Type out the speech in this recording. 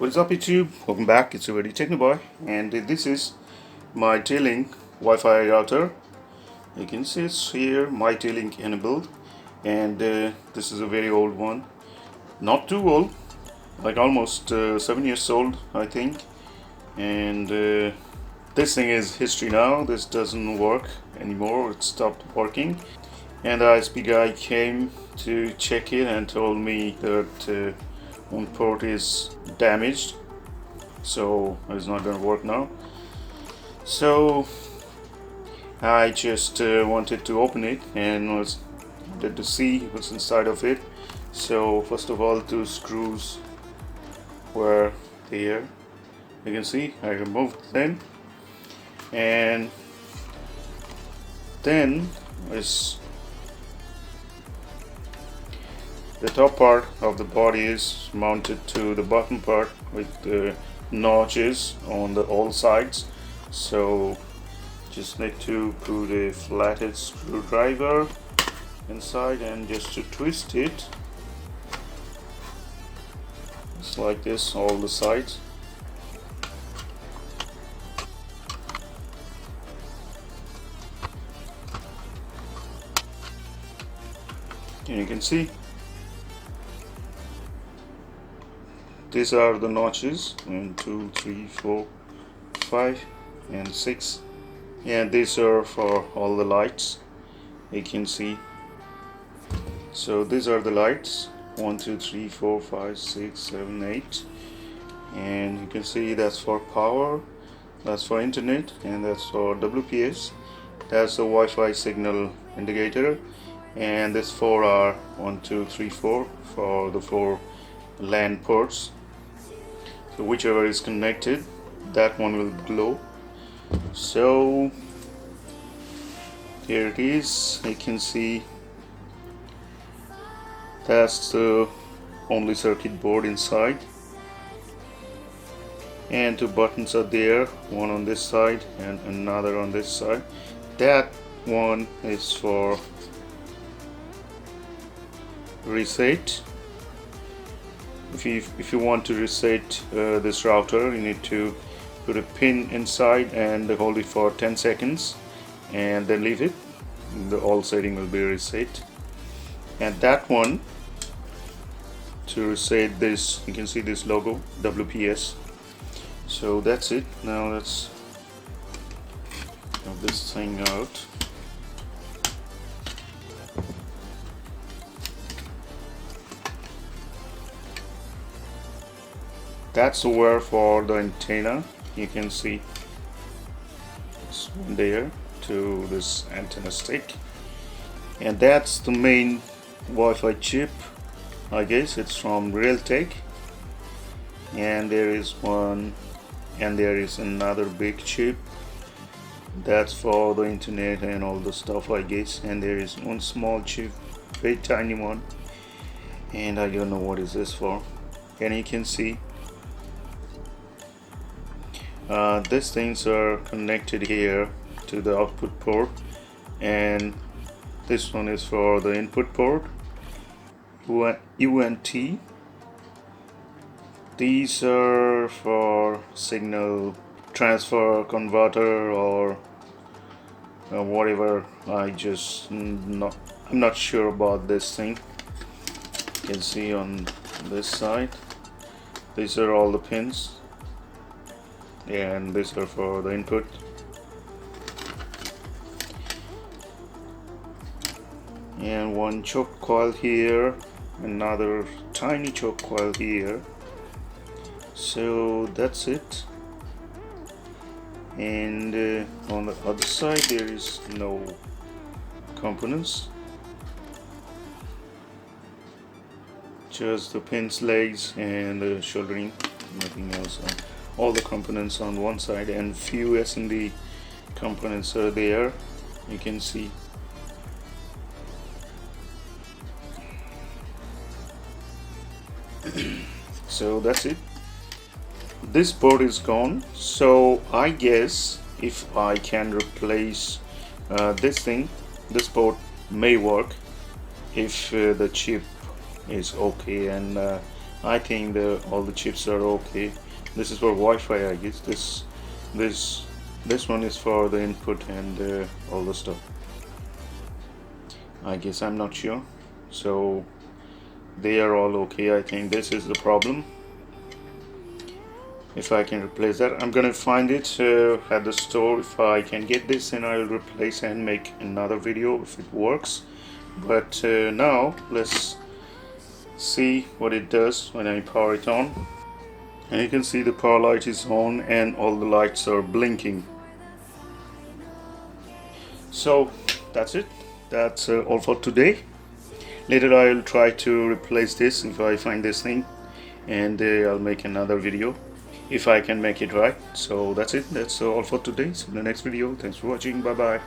What is up YouTube? Welcome back, it's your buddy Technoboy, and this is my Dlink Wi-Fi router. You can see it's here, my Dlink enabled, and this is a very old one. Not too old, like almost 7 years old I think, and this thing is history now. This doesn't work anymore, it stopped working, and the ISP guy came to check it and told me that one port is damaged, so it's not going to work now. So I just wanted to open it and wanted to see what's inside of it. So first of all, two screws were there. You can see I removed them, and then is the top part of the body is mounted to the bottom part with the notches on all sides. So just need to put a flathead screwdriver inside and just to twist it. It's like this, all the sides. And you can see these are the notches, 1, 2, 3, 4, 5 and 6, and these are for all the lights. You can see, so these are the lights, 1, 2, 3, 4, 5, 6, 7, 8, and you can see that's for power, that's for internet, and that's for WPS. That's the Wi-Fi signal indicator, and this 4 are 1, 2, 3, 4 for the 4 LAN ports. So whichever is connected, that one will glow. So here it is. You can see that's the only circuit board inside, and two buttons are there, one on this side and another on this side. That one is for reset. If you want to reset this router, you need to put a pin inside and hold it for 10 seconds and then leave it. All setting will be reset. And that one, to reset this, you can see this logo WPS. So that's it. Now let's have this thing out. That's the wire for the antenna. You can see this one there to this antenna stick, and that's the main Wi-Fi chip. I guess it's from Realtek, and there is one, and there is another big chip that's for the internet and all the stuff, I guess, and there is one small chip, very tiny one, and I don't know what is this for. And you can see these things are connected here to the output port, and this one is for the input port, UNT. These are for signal transfer converter or whatever. I'm not sure about this thing. You can see on this side, these are all the pins, and these are for the input. And one choke coil here, another tiny choke coil here. So that's it. And on the other side there is no components, just the pins, legs and the shouldering, nothing else. All the components on one side, and few SMD components are there. You can see. So that's it. This board is gone, so I guess if I can replace this board may work if the chip is okay and I think all the chips are okay. This is for Wi-Fi, I guess. This this one is for the input and all the stuff. I guess, I'm not sure. So they are all okay. I think this is the problem. If I can replace that, I'm gonna find it at the store. If I can get this, then I'll replace and make another video if it works. But now let's see what it does when I power it on. And you can see the power light is on and all the lights are blinking. So that's it. That's all for today. Later I'll try to replace this if I find this thing, and I'll make another video if I can make it right. So that's it. That's all for today. See you in the next video. Thanks for watching. Bye bye.